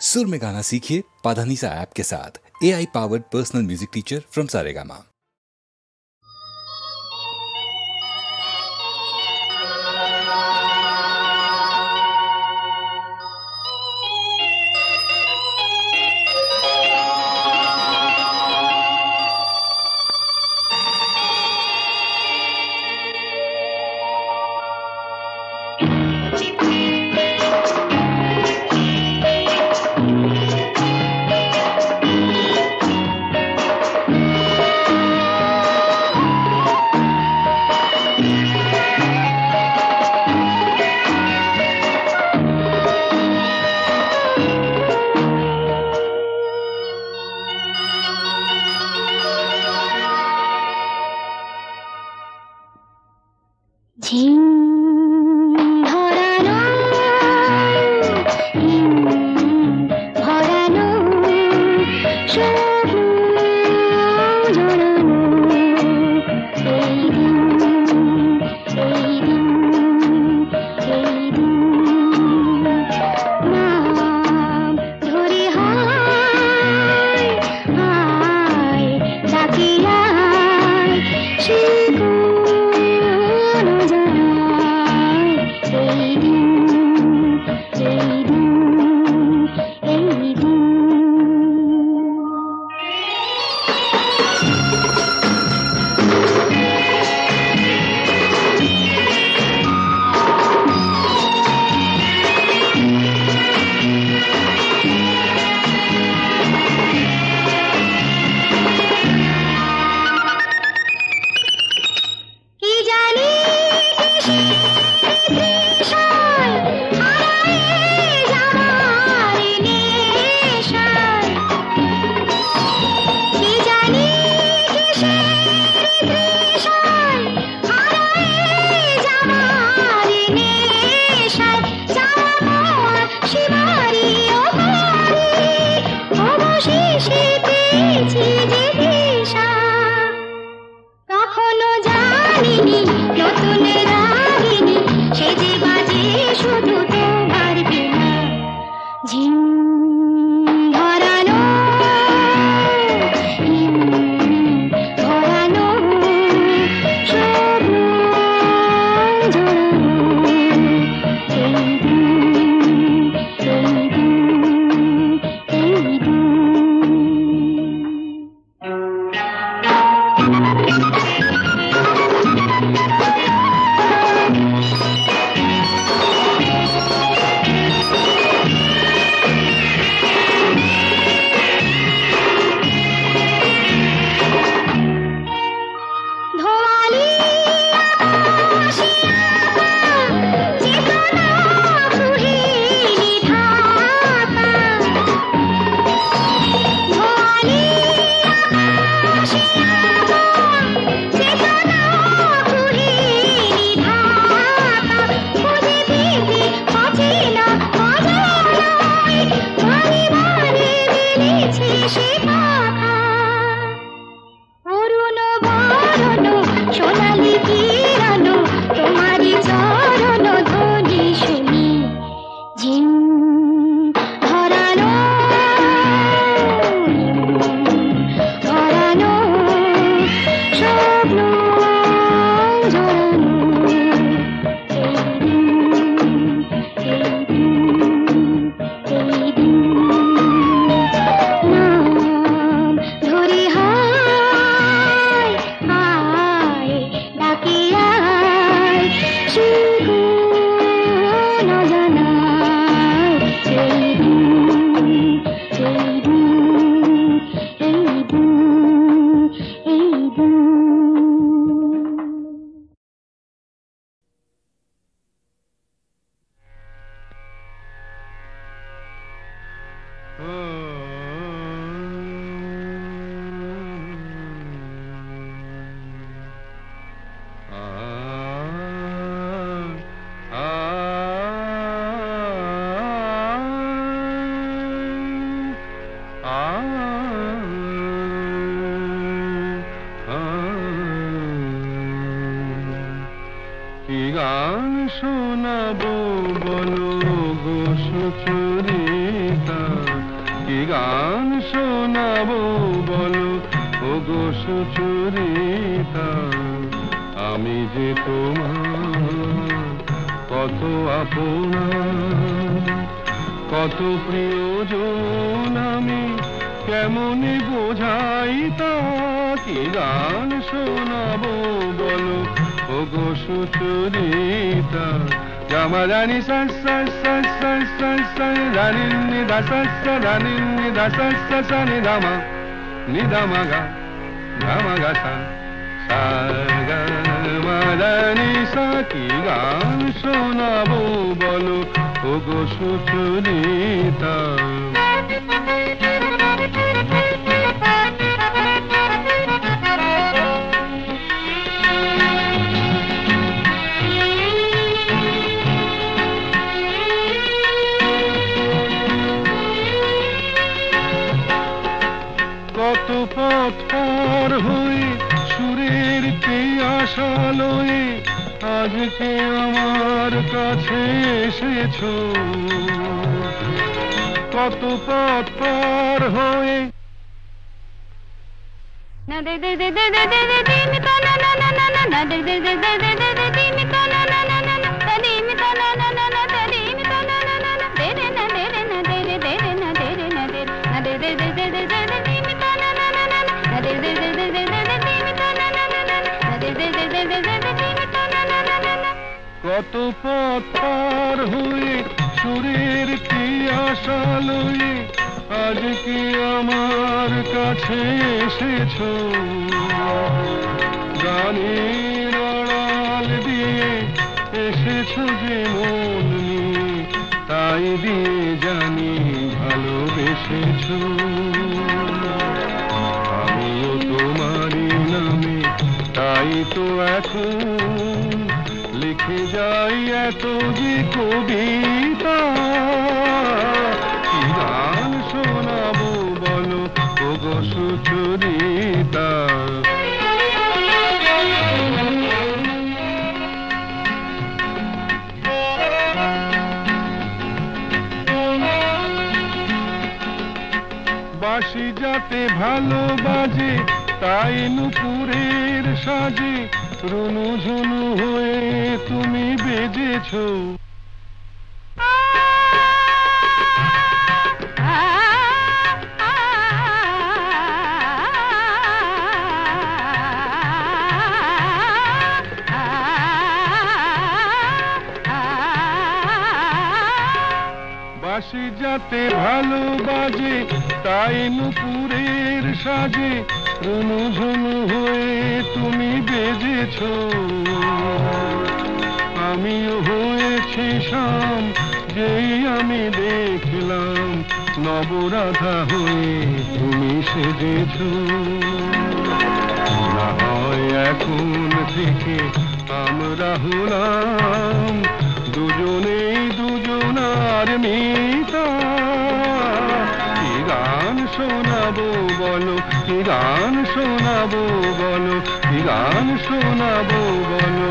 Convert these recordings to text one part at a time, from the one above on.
सुर में गाना सीखिए पाधानीसा ऐप के साथ। AI powered personal music teacher from Saregama. গান শোনাবো বলো গো সুচরিতা। কি গান শোনাবো বলো ওগো সুচরিতা, আমি যে তোমার কত আপনা, কত প্রিয়জন আমি কেমনে বোঝাই তা। কি গান শোনাবো বলো ওগো সুচরিতা, গামারানি সা সা সা সা সা সা রানি নি দা সা সা রানি নি দা সা সা সা নি দা মা নি দা মা গা সা সা গা মা রানি সা। কি গান শোনাবো বলো ওগো সুচরিতা। কত পথ পার হয়ে সুরের পিয়াসা লয়ে আজকে আমার কাছে এসেছো। কত পথ পার হয়ে না দে দে দে দে দে দে দে দিন তা না না না না না না দে দে দে দে দে দে দে দিন তা না না না না না তা দিন তা না না না না তা দিন তা না না না না দে দে না দে দে না দে দে দে দে না দে দে না দে না দে দে দে দে দে দে দে দিন তা না না না না না দে দে দে দে দে দে দে দিন তা না না না না না দে দে দে দে দে দে দে দিন তা না না না না। কত পথ পার হয়ে সুরের পিয়াসা লয়ে আজকে আমার কাছে এসেছো। গানের আড়াল দিয়ে এসেছো যে মন নিয়ে, তাই দিয়ে জানি ভালোবেসেছো। আমিও তোমারই নামে তাই তো এখন লিখে যাই এত যে কবিতা। কি গান শোনাবো বলো ওগো সুচরিতা। বাঁশি যাতে ভালো বাজে তাই নুপুরের সাজে রুনু ঝুনু হয়ে তুমি বেজেছো। বাঁশি যাতে ভালো বাজে তাই নুপুরের সাজে রুনু ঝুনু হয়ে তুমি বেজেছো। আমিও হয়েছি শাম যেই আমি দেখলাম নবরাধা হয়ে তুমি সেজেছো। না হয় এখন থেকে আমরা হলাম দুজনেই দুজনার মিতা। কি গান শোনাবো বলো, কি গান শোনাবো বলো, কি গান শোনাবো বলো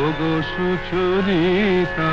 ওগো সুচরিতা।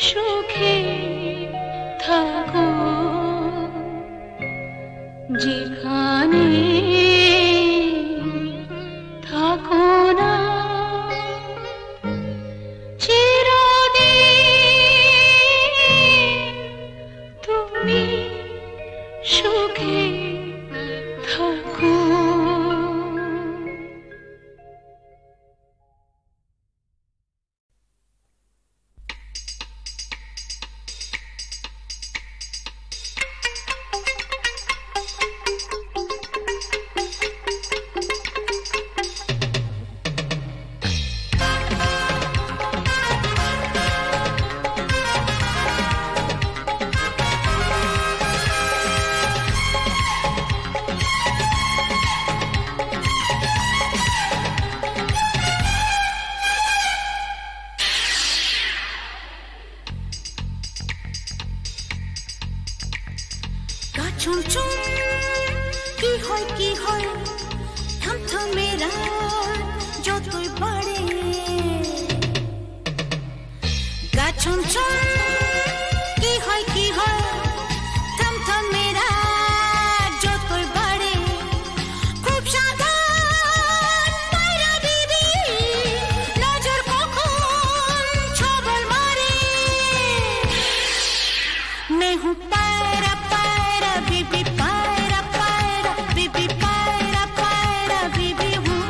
সুখে থাকো যেখানে থাকো না চিরদিন তুমি সুখে থাকো। কি হয় থমথমে রাত যতই বাড়ে গা ছমছম কি হয় থমথমে রাত যতই বাড়ে খুব সাবধান পায়রা বিবি নজর কখন ছবল মারে मैं हूँ पायरा पायरा बीबी पायरा पायरा बीबी पायरा पायरा बीबी हूँ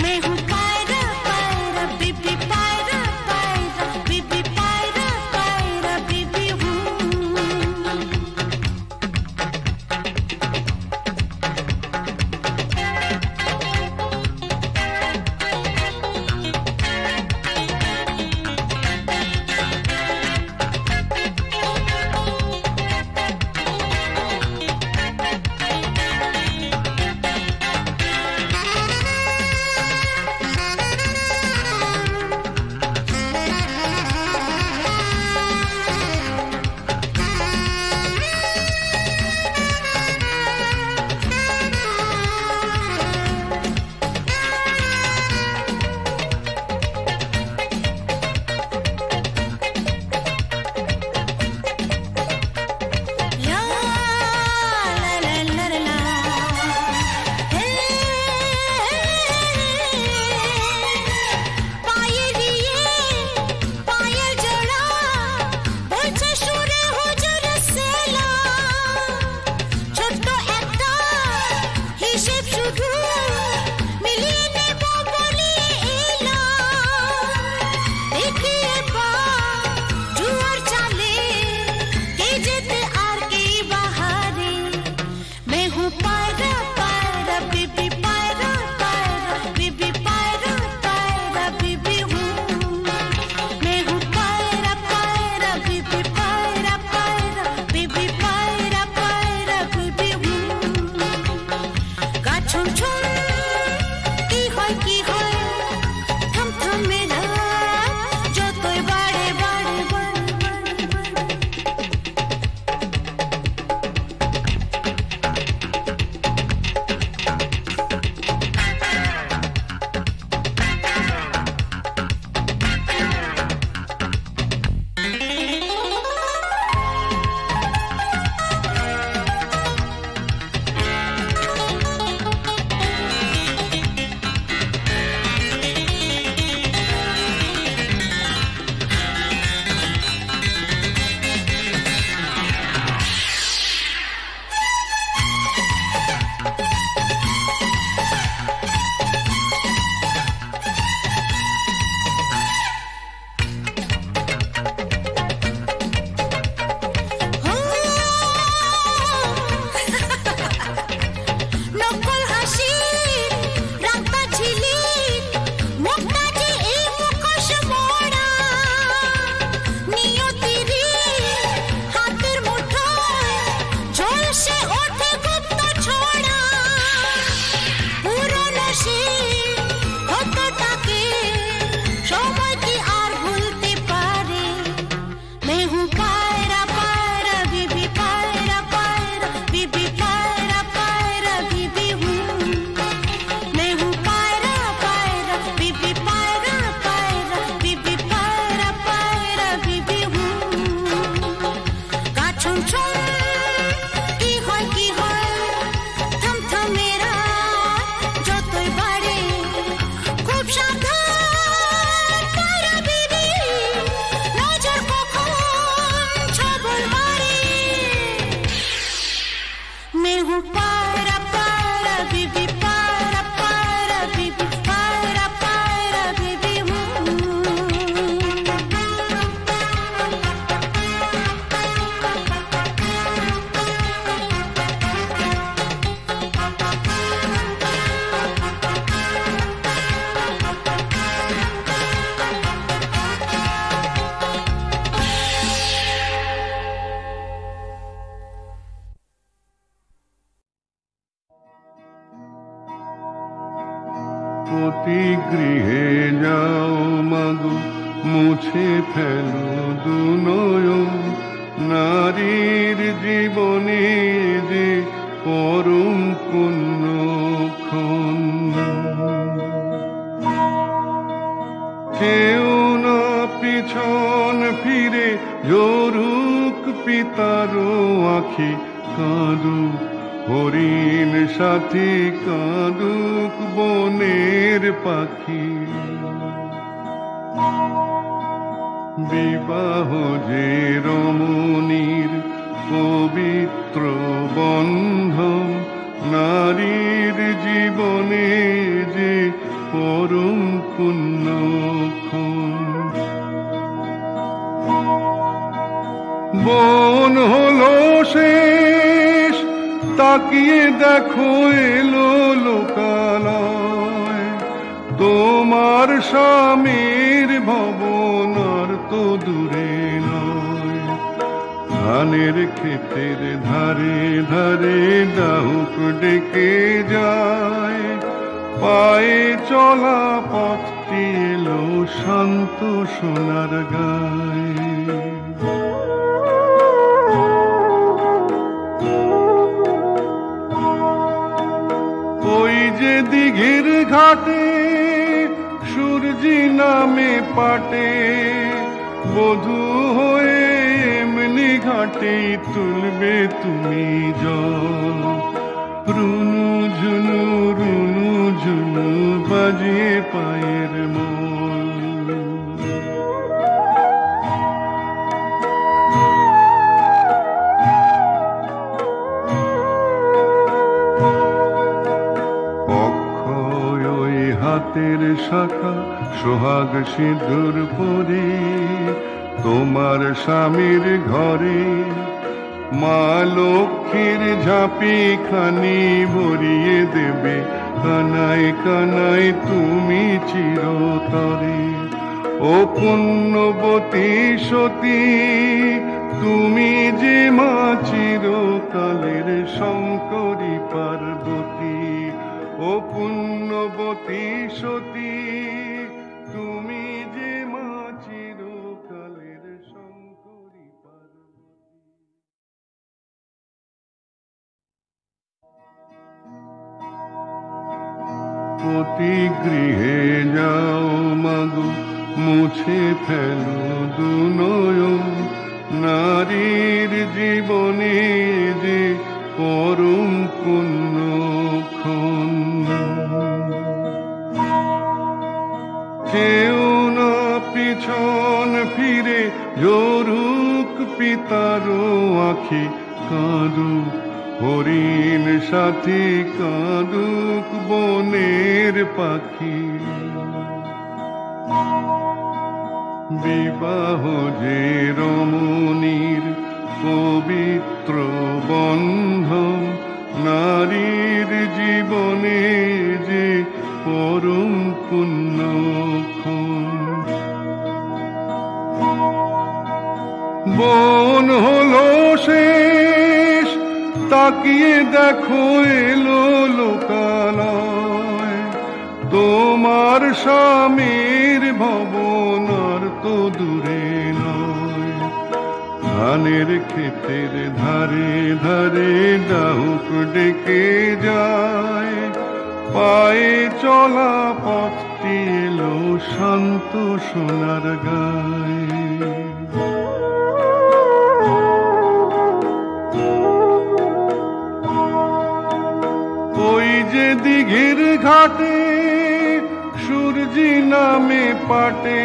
मैं हूँ पायरा पायरा बीबी पायरा पायरा बीबी पायरा पायरा बीबी हूँ। প্রতি গৃহে যাও মাগো, মুছে ফেলো দুনয়ন, নারীর জীবনে যে পরম পুণ্যক্ষণ। কেউ না পিছন ফিরে জরুক পিতারো আখি, কাঁদুক হরিণ সাথী, কাঁদুক বনের পাখি। বিবাহ যে রমণীর পবিত্র বন্ধন, নারীর জীবনে যে পরম পুণ্যক্ষণ। বন হলো শেষ, তাকিয়ে দেখো এলো লোকালয়, তোমার স্বামীর ভবন আর তো দূরে নয়। ধানের ক্ষেতের ধারে ধারে ডাহুক ডেকে যায়, পায়ে চলা পথটি এলো শান্ত সোনার গায়ে। ওই যে দিঘির ঘাটে সূর্যি নামে পাটে, বধূ হয়ে এমনি ঘাটে তুলবে তুমি জল। রুনু ঝুনু রুনু ঝুনু বাজিয়ে পায়ের মোল। অক্ষয় ওই হাতের শাখা, সোহাগ সিঁদুর পরে তোমার স্বামীর ঘরে। মা লক্ষ্মীর ঝাঁপি খানি ভরিয়ে দেবে, কানায় কানায় তুমি চিরতরে। ও পুণ্যবতী সতী, তুমি যে মা চিরকালের শঙ্করী পার্বতী। ও পুণ্যবতী সতী, তুমি যে মা চিরকালের শঙ্করী পার্বতী। প্রতি গৃহে যাও মাগো, মুছে ফেলো দুনয়ন, নারীর জীবনে যে পরম পুণ্যক্ষণ। কেউ না পিছন ফিরে জরুক পিতারো আখি, কাঁদুক হরিণ সাথী, কাঁদুক বনের পাখি। বিবাহ যে রমণীর পবিত্র বন্ধন, নারীর জীবনে যে পরম পুণ্যক্ষণ। বন হলো শেষ, তাকিয়ে দেখো এলো লোকালয়, তোমার স্বামীর ভবন আর তো দূরে নয়। ধানের ক্ষেতের ধারে ধারে ডাহুক ডেকে যায়, পায়ে চলা পথটি এলো শান্ত সোনার গায়ে। ওই যে দিঘির ঘাটে সূর্যি নামে পাটে,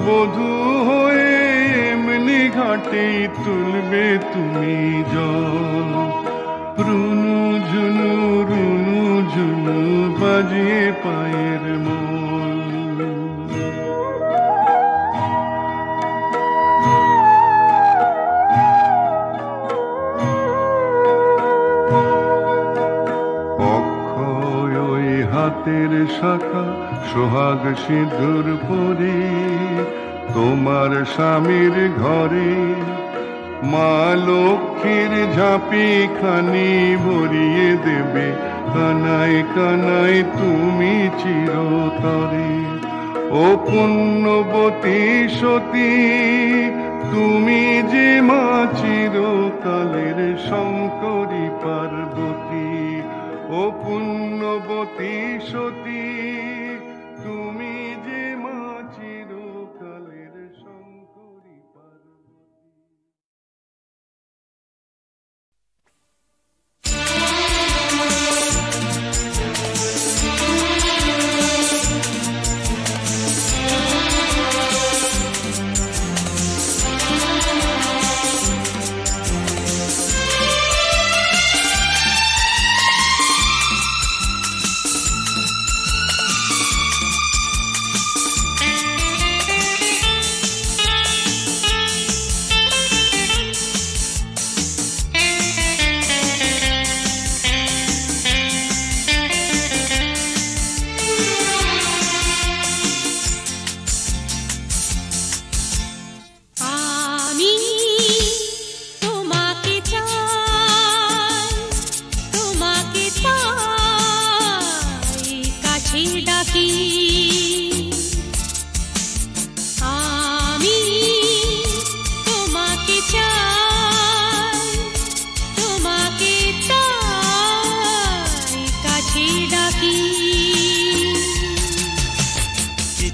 বধূ হয়ে এমনি ঘাটে তুলবে তুমি জল। রুনু ঝুনু রুনু ঝুনু বাজিয়ে পায়ের মোল। অক্ষয় ওই হাতের শাখা, সোহাগ সিঁদুর পরে তোমার স্বামীর ঘরে। মা লক্ষ্মীর ঝাঁপি খানি ভরিয়ে দেবে, কানাই কানাই তুমি চিরতরে। ও পুণ্যবতী সতী তুমি যে মা চিরকালের শঙ্করী পার্বতী। ও পুণ্যবতী সতী তুমি যে মা চিরকালের শঙ্করী পার্বতী।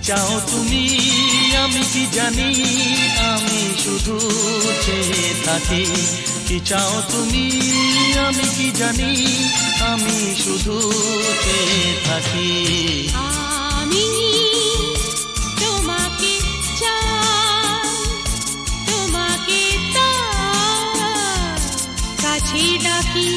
চাও তুমি আমি কি জানি, আমি শুধু চেয়ে থাকি। কি চাও তুমি আমি কি জানি, আমি শুধু চেয়ে থাকি। আমি তোমাকে চাই, তোমাকে তার কাছে ডাকি।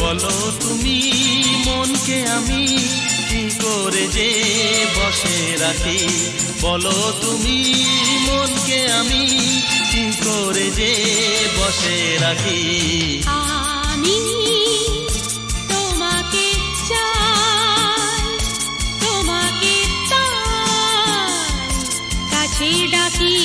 বলো তুমি মনকে আমি কি করে যে বসে রাখি। বলো তুমি মনকে আমি কি করে যে বসে রাখি। আমি তোমাকে চাই, তোমাকে তার কাছে ডাকি।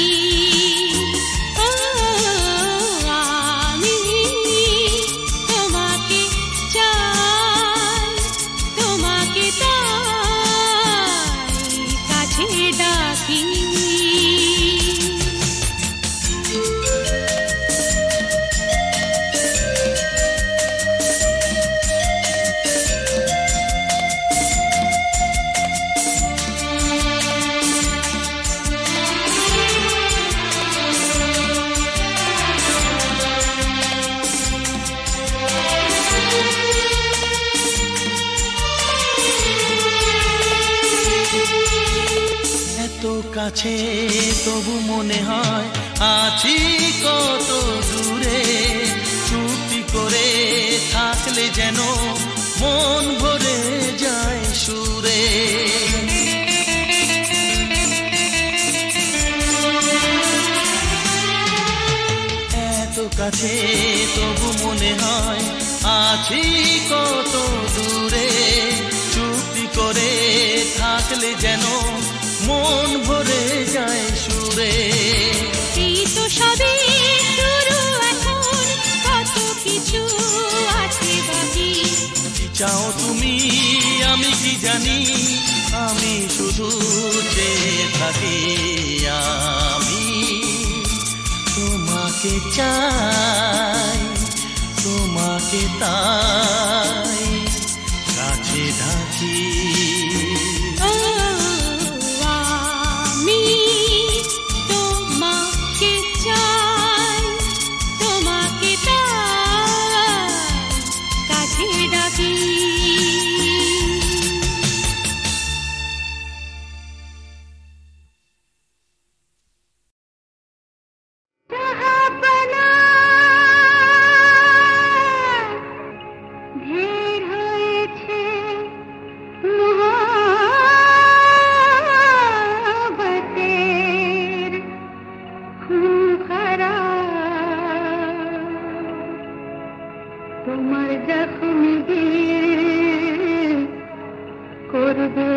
কাছে তবু মনে হয় আছি কত দূরে। চুপটি করে থাকলে যেন মন ভরে যায় সুরে। এত কাছে তবু মনে হয় আছি কত দূরে। চুপটি করে থাকলে যেন মন ভরে যায় সুরে। এই তো সবে শুরু, এখন কত কিছু আছে বাকি। কি চাও তুমি আমি কি জানি, আমি শুধু চেয়ে থাকি আমি তোমাকে চাই তোমাকে তাই কাছে ডাকি আমি তোমাকে চাই তোমাকে তাই কাছে ডাকি ঢের হয়েছে মোহব্বতের খুনখারা তোমার জখম দিল করবে